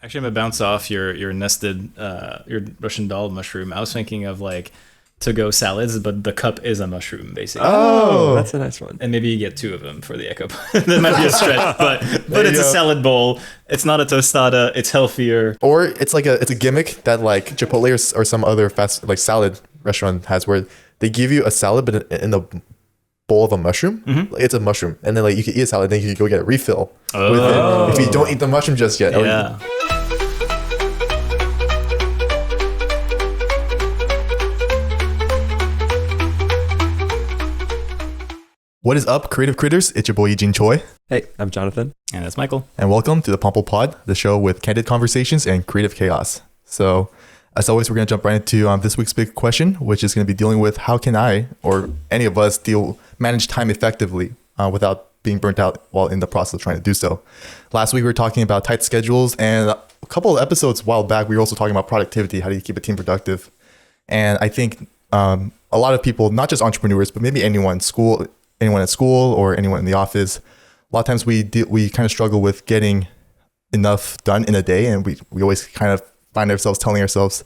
Actually, I'm gonna bounce off your nested your Russian doll mushroom. I was thinking of like to go salads, but the cup is a mushroom basically. Oh, that's a nice one. And maybe you get two of them for the echo. That might be a stretch, but it's a salad bowl. It's not a tostada. It's healthier. Or it's a gimmick that like Chipotle or some other fast like salad restaurant has, where they give you a salad but in the bowl of a mushroom. Like, it's a mushroom, and then like you can eat a salad, then you can go get a refill with it if you don't eat the mushroom just yet. Yeah. What is up, creative critters? It's your boy Eugene Choi. Hey, I'm Jonathan. And that's Michael. And welcome to the Pample Pod, the show with candid conversations and creative chaos. So, as always, we're going to jump right into this week's big question, which is going to be dealing with how can I, or any of us, manage time effectively without being burnt out while in the process of trying to do so. Last week, we were talking about tight schedules, and a couple of episodes a while back, we were also talking about productivity. How do you keep a team productive? And I think a lot of people, not just entrepreneurs, but maybe anyone at school or anyone in the office, a lot of times we kind of struggle with getting enough done in a day, and we always kind of find ourselves telling ourselves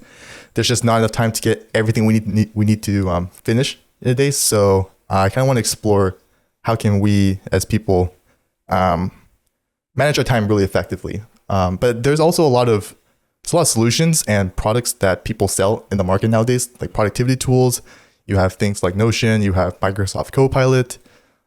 there's just not enough time to get everything we need to finish in a day. So I kind of want to explore how can we as people manage our time really effectively. But there's also a lot of solutions and products that people sell in the market nowadays, like productivity tools. You have things like Notion, you have Microsoft Copilot.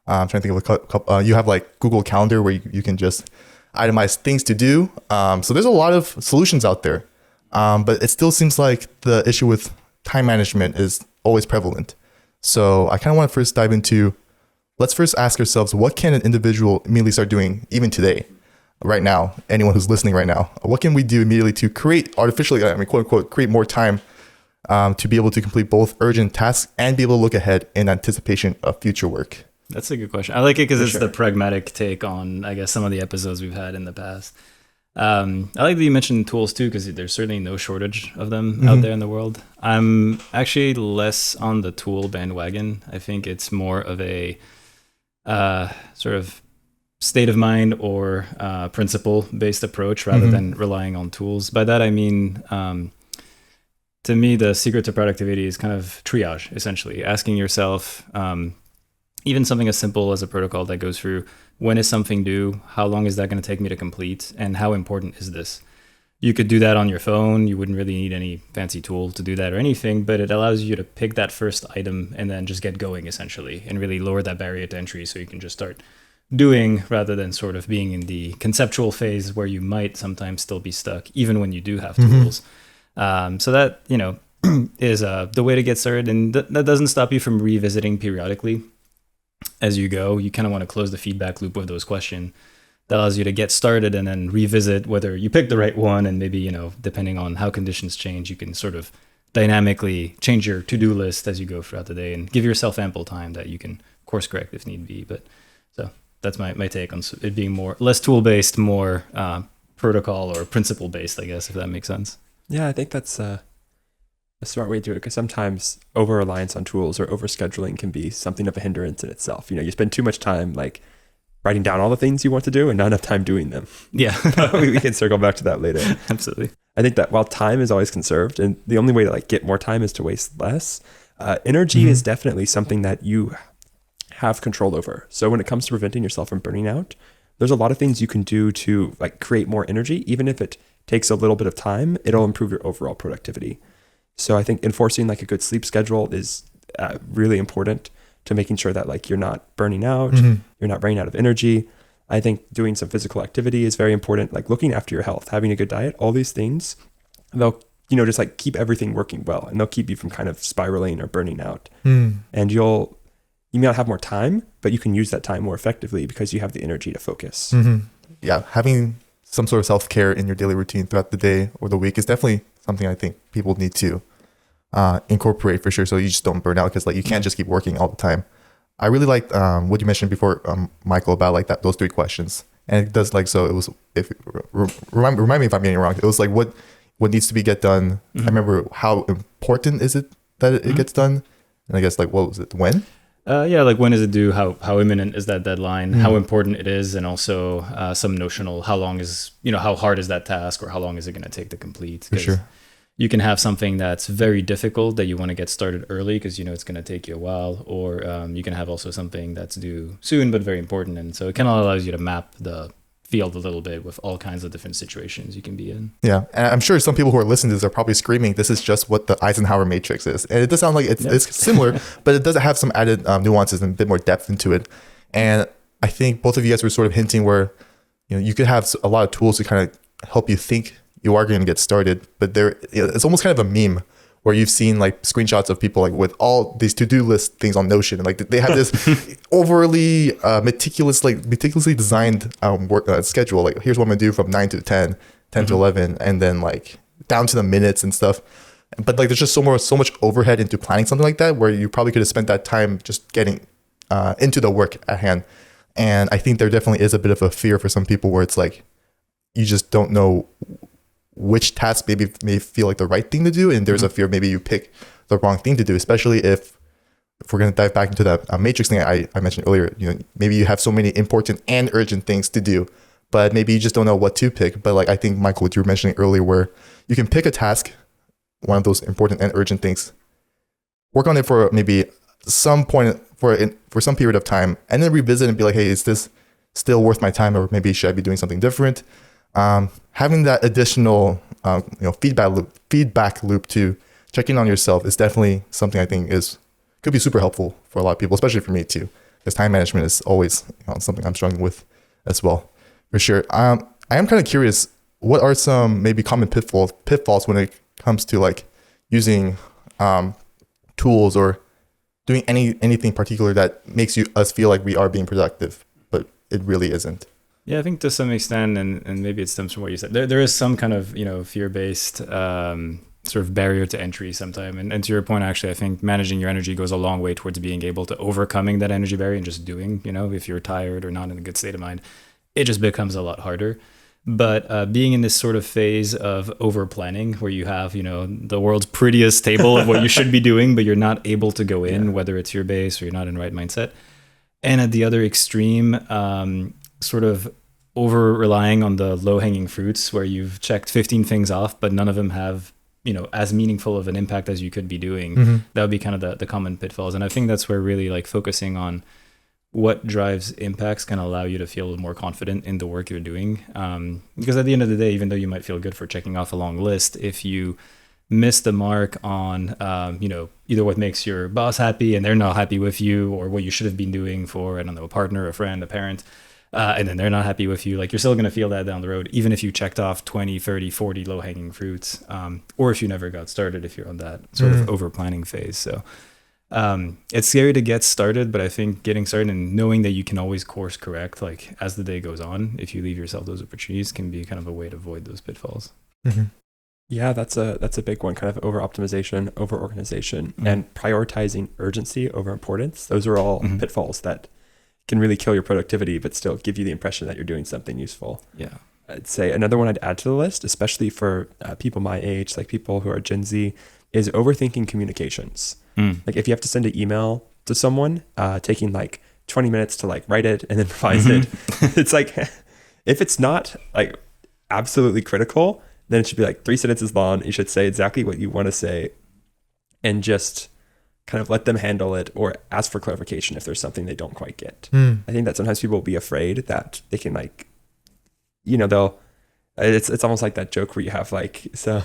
I'm trying to think of a couple. You have like Google Calendar, where you can just itemize things to do. So there's a lot of solutions out there. But it still seems like the issue with time management is always prevalent. So I kind of want to first dive into, let's first ask ourselves, what can an individual immediately start doing even today, right now, anyone who's listening right now? What can we do immediately to create artificially, quote unquote, create more time to be able to complete both urgent tasks and be able to look ahead in anticipation of future work? That's a good question. I like it because it's the pragmatic take on, I guess, some of the episodes we've had in the past. I like that you mentioned tools too, because there's certainly no shortage of them out there in the world. I'm actually less on the tool bandwagon. I think it's more of a sort of state of mind or principle-based approach rather than relying on tools. By that, I mean, to me, the secret to productivity is kind of triage, essentially, asking yourself, even something as simple as a protocol that goes through, when is something due? How long is that going to take me to complete? And how important is this? You could do that on your phone. You wouldn't really need any fancy tool to do that or anything, but it allows you to pick that first item and then just get going, essentially, and really lower that barrier to entry so you can just start doing rather than sort of being in the conceptual phase where you might sometimes still be stuck, even when you do have tools. So that, is the way to get started. And that doesn't stop you from revisiting periodically as you go. You kind of want to close the feedback loop with those questions. That allows you to get started and then revisit whether you picked the right one. And maybe, depending on how conditions change, you can sort of dynamically change your to-do list as you go throughout the day and give yourself ample time that you can course correct if need be. But so that's my take on it being less tool-based, more protocol or principle-based, I guess, if that makes sense. Yeah, I think that's a smart way to do it, because sometimes over-reliance on tools or over-scheduling can be something of a hindrance in itself. You spend too much time like writing down all the things you want to do and not enough time doing them. Yeah. we can circle back to that later. Absolutely. I think that while time is always conserved, and the only way to like get more time is to waste less, energy is definitely something that you have control over. So when it comes to preventing yourself from burning out, there's a lot of things you can do to like create more energy. Even if it takes a little bit of time, it'll improve your overall productivity. So I think enforcing like a good sleep schedule is really important to making sure that like you're not burning out, you're not running out of energy. I think doing some physical activity is very important, like looking after your health, having a good diet, all these things, they'll, just like keep everything working well, and they'll keep you from kind of spiraling or burning out. And you may not have more time, but you can use that time more effectively because you have the energy to focus. Yeah, having some sort of self-care in your daily routine throughout the day or the week is definitely something I think people need to incorporate for sure, so you just don't burn out, because like you can't just keep working all the time. I really liked what you mentioned before, Michael, about like those 3 questions, and it does like, so it was, if remind me if I'm getting it wrong, it was like what needs to be get done. I remember how important is it that it gets done, and I guess like what was it, when? Yeah, like when is it due? How imminent is that deadline? How important it is, and also some notional how long is how hard is that task, or how long is it going to take to complete? For sure. You can have something that's very difficult that you want to get started early because it's going to take you a while, or you can have also something that's due soon but very important, and so it kind of allows you to map the field a little bit with all kinds of different situations you can be in. Yeah, and I'm sure some people who are listening to this are probably screaming, "This is just what the Eisenhower matrix is," and it does sound like it's similar, but it does have some added nuances and a bit more depth into it. And I think both of you guys were sort of hinting where you could have a lot of tools to kind of help you think you are going to get started, but it's almost kind of a meme where you've seen like screenshots of people like with all these to-do list things on Notion, and like they have this overly meticulously designed work schedule. Like, here's what I'm gonna do from 9 to 10, 10 to 11, and then like down to the minutes and stuff. But like there's just so much overhead into planning something like that, where you probably could have spent that time just getting into the work at hand. And I think there definitely is a bit of a fear for some people where it's like you just don't know which task may feel like the right thing to do, and there's a fear maybe you pick the wrong thing to do, especially if we're going to dive back into that matrix thing I mentioned earlier. Maybe you have so many important and urgent things to do, but maybe you just don't know what to pick. But like I think, Michael, what you were mentioning earlier, where you can pick a task, one of those important and urgent things, work on it for maybe some point for some period of time, and then revisit and be like, hey, is this still worth my time, or maybe should I be doing something different? Having that additional feedback loop to check in on yourself is definitely something I think could be super helpful for a lot of people, especially for me too, because time management is always something I'm struggling with as well, for sure. I am kind of curious, what are some maybe common pitfalls when it comes to like using tools or doing anything particular that makes us feel like we are being productive, but it really isn't? Yeah, I think to some extent, and maybe it stems from what you said, there is some kind of, fear-based sort of barrier to entry sometime. And to your point, actually, I think managing your energy goes a long way towards being able to overcoming that energy barrier and just doing, if you're tired or not in a good state of mind, it just becomes a lot harder. But being in this sort of phase of over planning where you have, the world's prettiest table of what you should be doing, but you're not able to go in, whether it's your base or you're not in the right mindset. And at the other extreme, sort of over relying on the low hanging fruits where you've checked 15 things off, but none of them have, as meaningful of an impact as you could be doing. That would be kind of the common pitfalls. And I think that's where really like focusing on what drives impacts can allow you to feel more confident in the work you're doing. Because at the end of the day, even though you might feel good for checking off a long list, if you miss the mark on, either what makes your boss happy and they're not happy with you, or what you should have been doing for, I don't know, a partner, a friend, a parent, and then they're not happy with you, like you're still going to feel that down the road, even if you checked off 20, 30, 40 low-hanging fruits, or if you never got started, if you're on that sort of over-planning phase. So it's scary to get started, but I think getting started and knowing that you can always course correct, like as the day goes on, if you leave yourself those opportunities, can be kind of a way to avoid those pitfalls. Yeah, that's a big one, kind of over-optimization, over-organization, and prioritizing urgency over importance. Those are all pitfalls that can really kill your productivity, but still give you the impression that you're doing something useful. Yeah. I'd say another one I'd add to the list, especially for people my age, like people who are Gen Z, is overthinking communications. Like if you have to send an email to someone, taking like 20 minutes to like write it and then revise it. It's like, if it's not like absolutely critical, then it should be like 3 sentences long. You should say exactly what you want to say and just kind of let them handle it, or ask for clarification if there's something they don't quite get. I think that sometimes people will be afraid that they can like, it's almost like that joke where you have like, so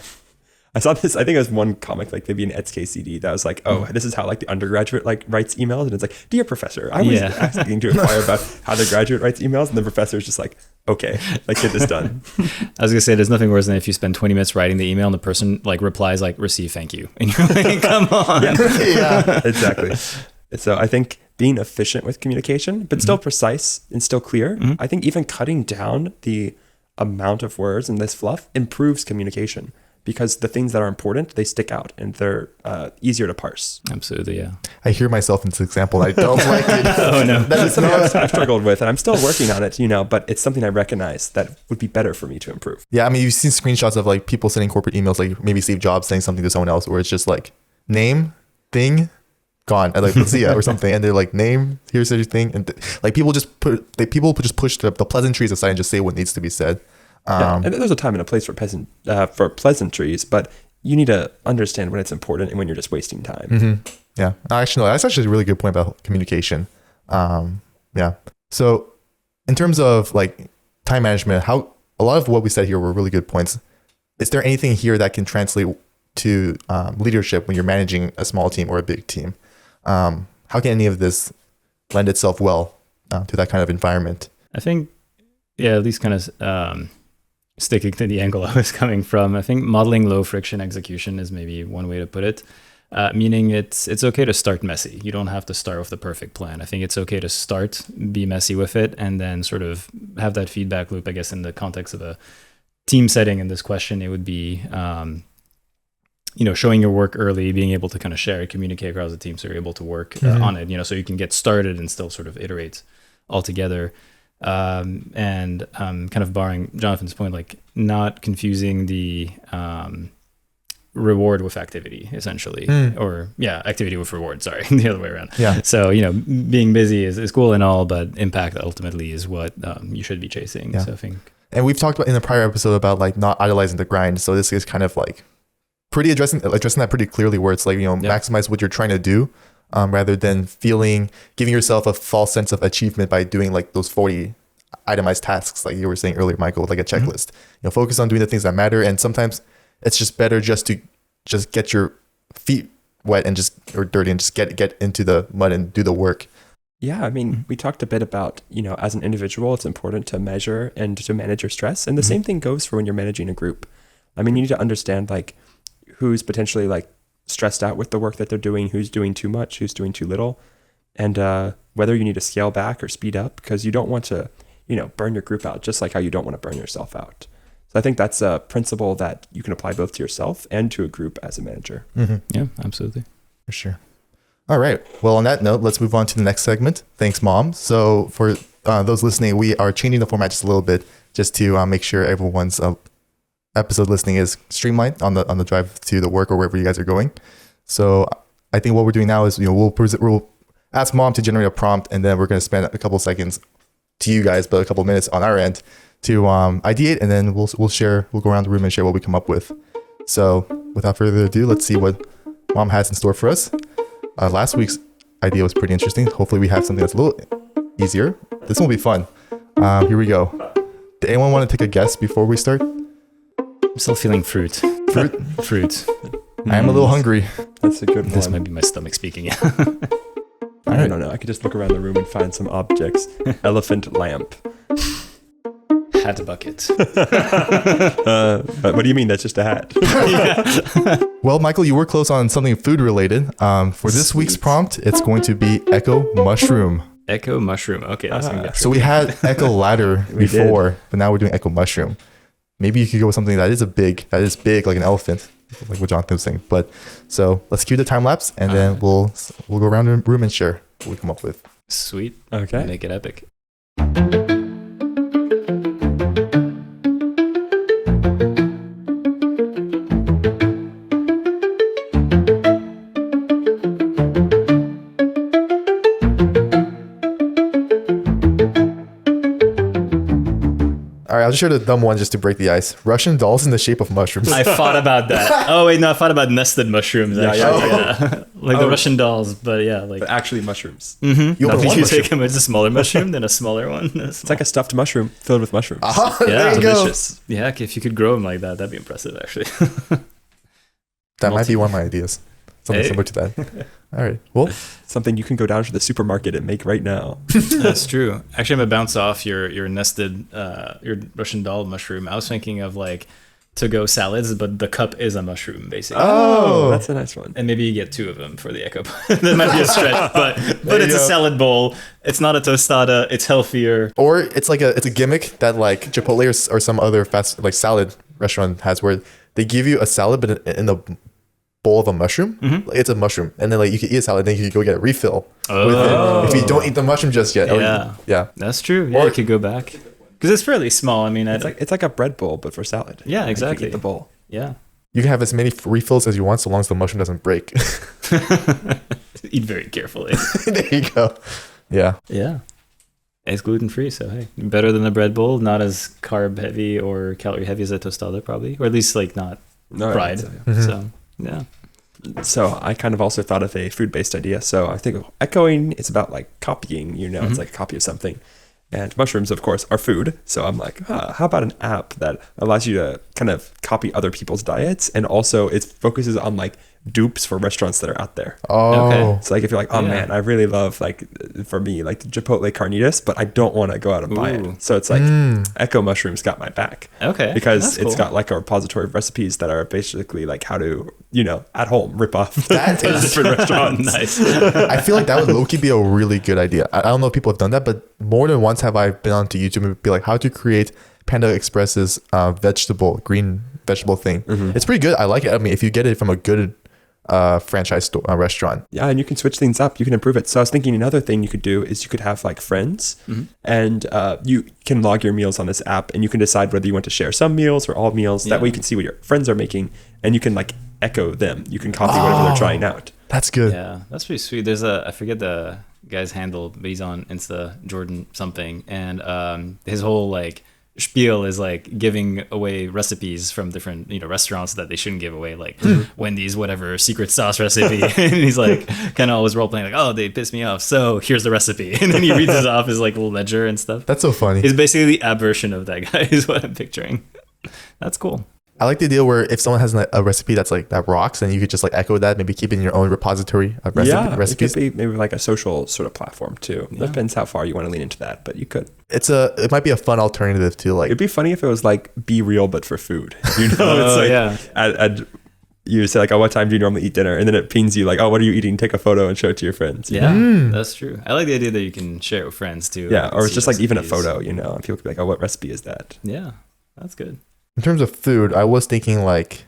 I saw this, I think it was one comic, like maybe an Etsy CD that was like, oh, this is how like the undergraduate like writes emails. And it's like, dear professor, I was asking to inquire about how the graduate writes emails. And the professor is just like, okay, like get this done. I was gonna say, there's nothing worse than if you spend 20 minutes writing the email and the person like replies like, receive, thank you. And you're like, come on. Yeah, exactly. So I think being efficient with communication, but still precise and still clear. I think even cutting down the amount of words and this fluff improves communication, because the things that are important, they stick out and they're easier to parse. Absolutely, yeah. I hear myself in this example. I don't like it. Oh, no. That is something I've struggled with, and I'm still working on it, but it's something I recognize that would be better for me to improve. Yeah, I mean, you've seen screenshots of like people sending corporate emails, like maybe Steve Jobs saying something to someone else, where it's just like name, thing, gone. And like, let's see ya or something. And they're like, name, here's everything. And like people just push the pleasantries aside and just say what needs to be said. And there's a time and a place for pleasantries, but you need to understand when it's important and when you're just wasting time. Mm-hmm. Yeah. Actually, no, that's actually a really good point about communication. Yeah. So in terms of like time management, how a lot of what we said here were really good points. Is there anything here that can translate to leadership when you're managing a small team or a big team? How can any of this lend itself well to that kind of environment? I think, at least kind of sticking to the angle I was coming from, I think modeling low friction execution is maybe one way to put it. Meaning it's okay to start messy. You don't have to start with the perfect plan. I think it's okay to start, be messy with it, and then sort of have that feedback loop. I guess in the context of a team setting in this question, it would be, showing your work early, being able to kind of share, communicate across the team so you're able to work on it, so you can get started and still sort of iterate all together. And kind of borrowing Jonathan's point, like not confusing the reward with activity, essentially, or activity with reward. Sorry, the other way around. Yeah. So being busy is cool and all, but impact ultimately is what you should be chasing. Yeah. So I think, and we've talked about in the prior episode about like not idolizing the grind. So this is kind of like pretty addressing that pretty clearly, where it's like maximize what you're trying to do, rather than giving yourself a false sense of achievement by doing like those 40 itemized tasks, like you were saying earlier, Michael, with like a checklist. Focus on doing the things that matter, and sometimes it's just better just to get your feet wet or dirty and just get into the mud and do the work. Yeah, I mean, we talked a bit about, as an individual, it's important to measure and to manage your stress. And the same thing goes for when you're managing a group. I mean, you need to understand like who's potentially like stressed out with the work that they're doing, who's doing too much, who's doing too little, and whether you need to scale back or speed up, because you don't want to, burn your group out, just like how you don't want to burn yourself out. So I think that's a principle that you can apply both to yourself and to a group as a manager. Mm-hmm. Yeah, absolutely. For sure. All right. Well, on that note, let's move on to the next segment. Thanks, Mom. So for those listening, we are changing the format just a little bit, just to make sure everyone's episode listening is streamlined on the drive to the work or wherever you guys are going. So I think what we're doing now is we'll ask Mom to generate a prompt, and then we're going to spend a couple seconds to you guys, but a couple minutes on our end to ideate, and then we'll go around the room and share what we come up with. So without further ado, let's see what Mom has in store for us. Last week's idea was pretty interesting. Hopefully we have something that's a little easier. This one will be fun. Here we go. Did anyone want to take a guess before we start? I'm still feeling fruit. Fruit. I am a little hungry. That's a good one. This might be my stomach speaking. I don't know. I could just look around the room and find some objects. Elephant lamp. Hat bucket. What do you mean? That's just a hat. Well, Michael, you were close on something food related. For this week's prompt, it's going to be Echo Mushroom. Echo Mushroom. Okay, that's gonna get so we had Echo Ladder before, but now we're doing Echo Mushroom. Maybe you could go with something that is big, like an elephant, like what Jonathan was saying. But so let's cue the time lapse, and then we'll go around the room and share what we come up with. Sweet. Okay. Make it epic. All right, I'll just share the dumb one just to break the ice. Russian dolls in the shape of mushrooms. I thought about that. Oh wait, no, I thought about nested mushrooms. Actually. Yeah. Like the Russian dolls, but but actually mushrooms. Mm-hmm. You open one mushroom. Take them as a smaller mushroom, then a smaller one. It's like a stuffed mushroom filled with mushrooms. Yeah, there you delicious. Go. Yeah, if you could grow them like that, that'd be impressive, actually. That might be one of my ideas. Something similar to that. All right. Well, something you can go down to the supermarket and make right now. That's true. Actually, I'm gonna bounce off your nested your Russian doll mushroom. I was thinking of like to-go salads, but the cup is a mushroom basically. Oh, that's a nice one. And maybe you get two of them for the Echo. That might be a stretch, but it's a salad bowl. It's not a tostada. It's healthier. Or it's a gimmick that like Chipotle or some other fast like salad restaurant has, where they give you a salad but in the bowl of a mushroom. Mm-hmm. Like, it's a mushroom, and then like you can eat a salad, then you can go get a refill with Oh. it if you don't eat the mushroom just yet. Yeah, that's true. Yeah, Or- you could go back because it's fairly small. I mean, It's like a bread bowl, but for salad. Yeah, Like, you exactly. eat the bowl. yeah. You can have as many refills as you want so long as the mushroom doesn't break. Eat very carefully. There you go. Yeah. Yeah. It's gluten free, so hey, better than the bread bowl. Not as carb heavy or calorie heavy as a tostada, probably, or at least like not fried. So, yeah. So yeah. So I kind of also thought of a food-based idea. So I think echoing is about like copying. It's like a copy of something. And mushrooms, of course, are food. So I'm like, how about an app that allows you to kind of copy other people's diets, and also it focuses on like dupes for restaurants that are out there. Oh, okay. So like if you're like, man, I really love like for me like the Chipotle carnitas, but I don't want to go out and buy it. So it's like Echo Mushrooms got my back. Okay. Because it's got like a repository of recipes that are basically like how to at home rip off that is different restaurants. Nice. I feel like that would low-key be a really good idea. I don't know if people have done that, but more than once have I been onto YouTube and be like, how to create Panda Express's green vegetable thing. It's pretty good. I like it. I mean, if you get it from a good franchise store, restaurant. Yeah, and you can switch things up. You can improve it. So I was thinking another thing you could do is you could have like friends, and you can log your meals on this app, and you can decide whether you want to share some meals or all meals. That way you can see what your friends are making, and you can like echo them. You can copy whatever they're trying out. That's good. Yeah, that's pretty sweet. There's I forget the guy's handle, but he's on Insta, Jordan something, and his whole like spiel is like giving away recipes from different restaurants that they shouldn't give away, like Wendy's whatever secret sauce recipe. And he's like kind of always role playing like, oh, they pissed me off, so here's the recipe. And then he reads it off his like little ledger and stuff. That's so funny. It's basically the app version of that guy is what I'm picturing. That's cool. I like the idea where if someone has a recipe that's like that rocks, and you could just like echo that, maybe keep it in your own repository of recipes. It could be maybe like a social sort of platform too. Yeah. Depends how far you want to lean into that, but you could. It might be a fun alternative to like. It'd be funny if it was like Be Real but for food. It's like you say like, oh, what time do you normally eat dinner? And then it pings you like, oh, what are you eating? Take a photo and show it to your friends. Yeah, that's true. I like the idea that you can share it with friends too. Yeah, or it's just like even a photo, and people could be like, oh, what recipe is that? Yeah, that's good. In terms of food, I was thinking like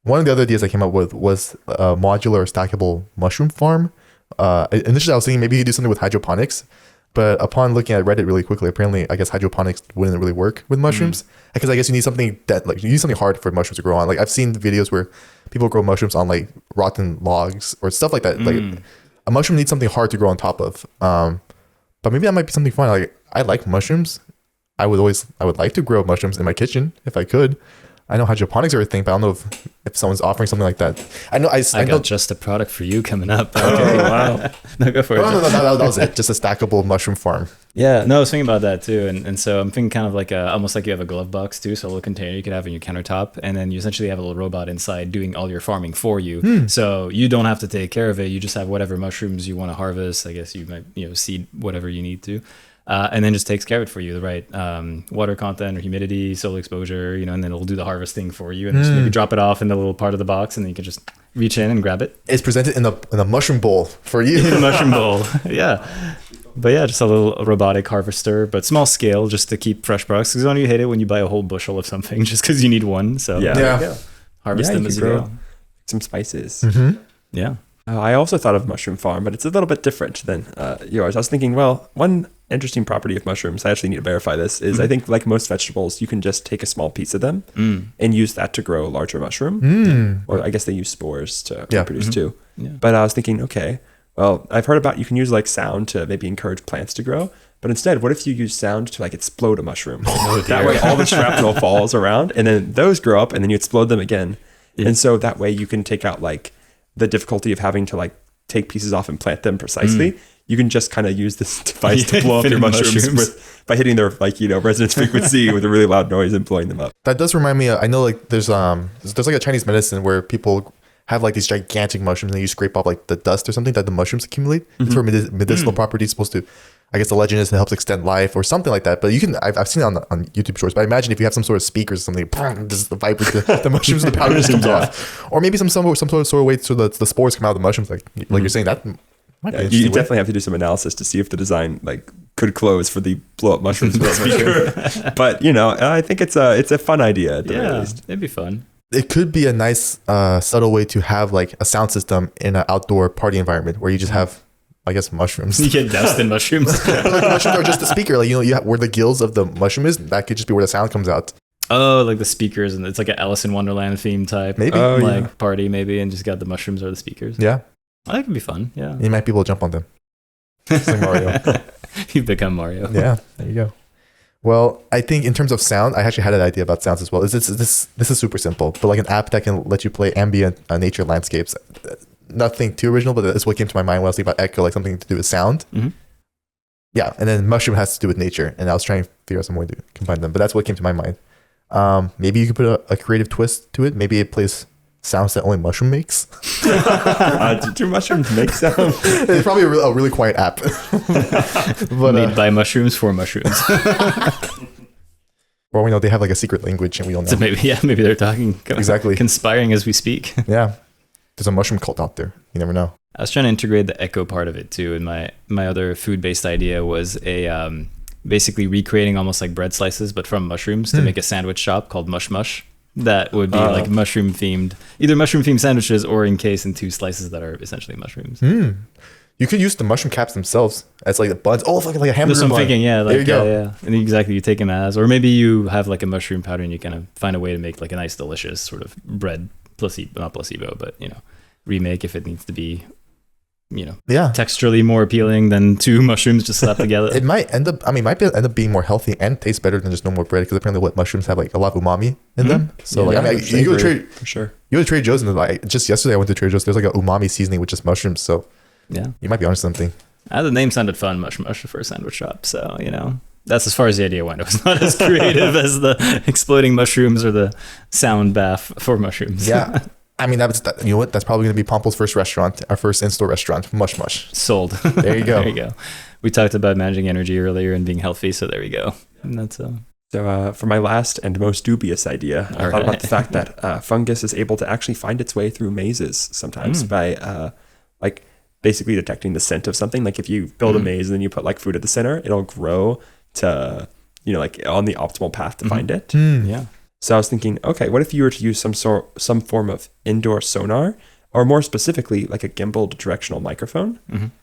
one of the other ideas I came up with was a modular or stackable mushroom farm. Initially, I was thinking maybe you could do something with hydroponics, but upon looking at Reddit really quickly, apparently I guess hydroponics wouldn't really work with mushrooms because I guess you need something hard for mushrooms to grow on. Like I've seen videos where people grow mushrooms on like rotten logs or stuff like that. Like a mushroom needs something hard to grow on top of. But maybe that might be something fun. Like I like mushrooms. I would like to grow mushrooms in my kitchen if I could. I know hydroponics are a thing, but I don't know if someone's offering something like that. I got just a product for you coming up. Okay, wow. No, go for it. No, that was it. Just a stackable mushroom farm. Yeah, no, I was thinking about that too. And so I'm thinking kind of like almost like you have a glove box too, so a little container you could have in your countertop, and then you essentially have a little robot inside doing all your farming for you. So you don't have to take care of it. You just have whatever mushrooms you want to harvest. I guess you might, seed whatever you need to. And then just takes care of it for you, the right water content or humidity, solar exposure, and then it'll do the harvesting for you, and just maybe drop it off in the little part of the box, and then you can just reach in and grab it. It's presented in a mushroom bowl for you. In a mushroom bowl, yeah. But yeah, just a little robotic harvester, but small scale, just to keep fresh products. Because don't you hate it when you buy a whole bushel of something just because you need one? So harvest them as you go. Some spices. Yeah. I also thought of mushroom farm, but it's a little bit different than yours. I was thinking, well, one interesting property of mushrooms, I actually need to verify this, is I think like most vegetables, you can just take a small piece of them and use that to grow a larger mushroom. Or I guess they use spores to reproduce too. Yeah. But I was thinking, okay, well, I've heard about you can use like sound to maybe encourage plants to grow. But instead, what if you use sound to like explode a mushroom? That way all the shrapnel falls around, and then those grow up, and then you explode them again. Yeah. And so that way you can take out like the difficulty of having to like take pieces off and plant them precisely. You can just kind of use this device to blow up your mushrooms by hitting their like resonance frequency with a really loud noise and blowing them up. That does remind me. I know like there's like a Chinese medicine where people have like these gigantic mushrooms and you scrape off like the dust or something that the mushrooms accumulate. It's for medicinal properties, supposed to. I guess the legend is it helps extend life or something like that. But you can, I've seen it on YouTube Shorts. But I imagine if you have some sort of speakers or something, this is the vibe with the mushrooms, the powder just comes off. Or maybe some sort of way so the spores come out of the mushrooms. Like you're saying that. You definitely have to do some analysis to see if the design like could close for the blow up mushrooms speaker. But I think it's a fun idea at the very least. It'd be fun. It could be a nice subtle way to have like a sound system in an outdoor party environment where you just have, I guess, mushrooms. You get doused in mushrooms. Like the mushrooms are just the speaker. Like where the gills of the mushroom is, that could just be where the sound comes out. Oh, like the speakers, and it's like an Alice in Wonderland theme type. Maybe. Party maybe, and just got the mushrooms or the speakers. Yeah. Oh, that could be fun. Yeah. You might be able to jump on them. Just like Mario. You've become Mario. Yeah. There you go. Well, I think in terms of sound, I actually had an idea about sounds as well. This is super simple, but like an app that can let you play ambient nature landscapes. Nothing too original, but that's what came to my mind when I was thinking about Echo, like something to do with sound. Mm-hmm. Yeah, and then Mushroom has to do with nature, and I was trying to figure out some way to combine them, but that's what came to my mind. Maybe you could put a creative twist to it. Maybe it plays sounds that only Mushroom makes. Do mushrooms make sound? It's probably a really quiet app. But, made by mushrooms for mushrooms. Well, we know they have like a secret language, and we don't know. So maybe they're talking Exactly. conspiring as we speak. Yeah, there's a mushroom cult out there. You never know. I was trying to integrate the echo part of it too, and my other food-based idea was basically recreating almost like bread slices, but from mushrooms to make a sandwich shop called Mush Mush. That would be like mushroom themed, either mushroom themed sandwiches or encased in 2 slices that are essentially mushrooms. You could use the mushroom caps themselves as like the buns. Oh, like a hamburger That's what I'm bun. thinking, yeah. Like, there you go. Yeah. And exactly, you take them as, or maybe you have like a mushroom powder and you kind of find a way to make like a nice, delicious sort of bread not placebo, but remake if it needs to be, texturally more appealing than 2 mushrooms just slapped together. It might end up. End up being more healthy and taste better than just normal bread, because apparently what mushrooms have like a lot of umami in them. So you go to Trader for sure. You go to Trader Joe's, and like just yesterday I went to Trader Joe's. There's like a umami seasoning with just mushrooms. So yeah, you might be onto something. The name sounded fun, Mush Mush, for a sandwich shop. So that's as far as the idea went. It was not as creative as the exploding mushrooms or the sound bath for mushrooms. Yeah. I mean, you know what? That's probably going to be Pample's first restaurant, our first in-store restaurant. Mush Mush. Sold. There you go. There you go. We talked about managing energy earlier and being healthy, so there we go. And that's So for my last and most dubious idea, I thought about the fact that fungus is able to actually find its way through mazes sometimes by like basically detecting the scent of something. Like if you build a maze and then you put like food at the center, it'll grow to, like on the optimal path to find it. Yeah. So I was thinking, okay, what if you were to use some form of indoor sonar, or more specifically, like a gimbaled directional microphone?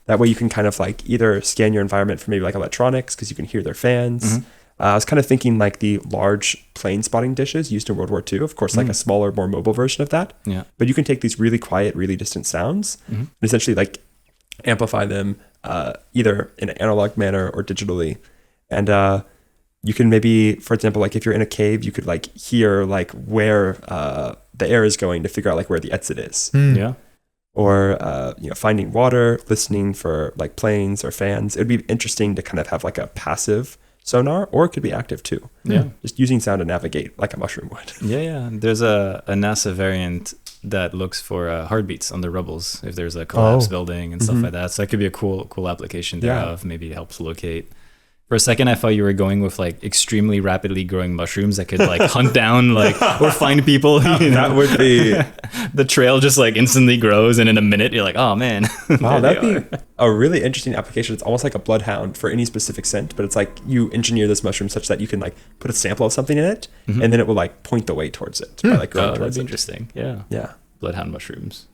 That way you can kind of like either scan your environment for maybe like electronics, because you can hear their fans. I was kind of thinking like the large plane spotting dishes used in World War II, of course, like a smaller, more mobile version of that. Yeah. But you can take these really quiet, really distant sounds and essentially like amplify them either in an analog manner or digitally. And you can maybe, for example, like if you're in a cave, you could like hear like where the air is going to figure out like where the exit is. Yeah. Or finding water, listening for like planes or fans. It would be interesting to kind of have like a passive sonar, or it could be active too. Yeah. Just using sound to navigate like a mushroom would. Yeah. There's a NASA variant that looks for heartbeats on the rubbles if there's a collapsed building and stuff like that. So that could be a cool application thereof. Maybe it helps locate. For a second, I thought you were going with like extremely rapidly growing mushrooms that could like hunt down like or find people. That would be the trail just like instantly grows, and in a minute you're like, oh man. Wow, that'd be a really interesting application. It's almost like a bloodhound for any specific scent, but it's like you engineer this mushroom such that you can like put a sample of something in it, and then it will like point the way towards it by like growing that'd towards be it. interesting. Yeah. Bloodhound mushrooms.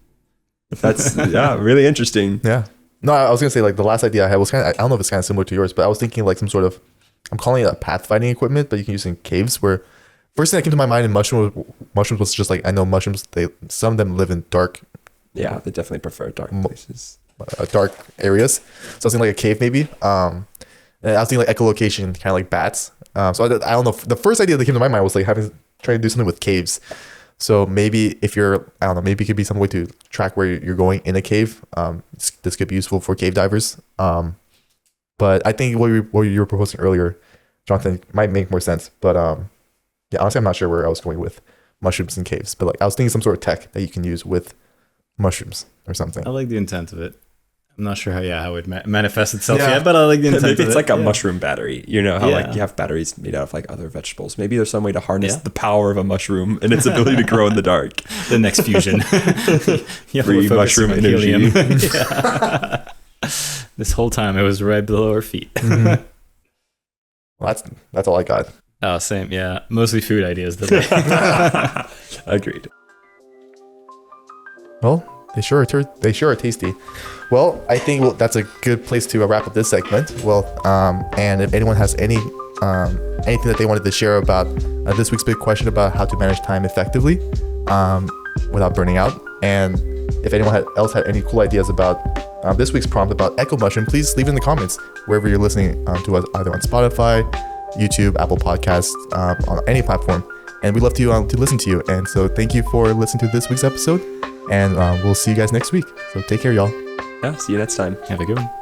That's really interesting. Yeah. No, I was gonna say like the last idea I had was I don't know if it's kind of similar to yours, but I was thinking like some sort of, I'm calling it a pathfinding equipment, but you can use in caves. Where first thing that came to my mind in mushrooms was just like, I know mushrooms, some of them live in dark. Yeah, they definitely prefer dark places, dark areas. So I was thinking like a cave maybe. And I was thinking like echolocation, kind of like bats. So I don't know. The first idea that came to my mind was like trying to do something with caves. So maybe if maybe it could be some way to track where you're going in a cave. This could be useful for cave divers. But I think what you were proposing earlier, Jonathan, might make more sense. But yeah, honestly, I'm not sure where I was going with mushrooms in caves. But like I was thinking some sort of tech that you can use with mushrooms or something. I like the intent of it. I'm not sure how it manifests itself yet, but I like the intent maybe of it's it. like a mushroom battery. You know how like you have batteries made out of like other vegetables. Maybe there's some way to harness the power of a mushroom and its ability to grow in the dark. The next fusion. Free mushroom energy. This whole time it was right below our feet. Well, that's all I got. Oh, same. Yeah, mostly food ideas today. Agreed. Well, they sure are tasty. Well, I think that's a good place to wrap up this segment. Well, and if anyone has any anything that they wanted to share about this week's big question about how to manage time effectively without burning out. And if anyone else had any cool ideas about this week's prompt about echo mushroom, please leave it in the comments wherever you're listening to us, either on Spotify, YouTube, Apple Podcasts, on any platform. And we'd love to listen to you. And so thank you for listening to this week's episode. And we'll see you guys next week. So take care, y'all. Yeah, see you next time. Have a good one.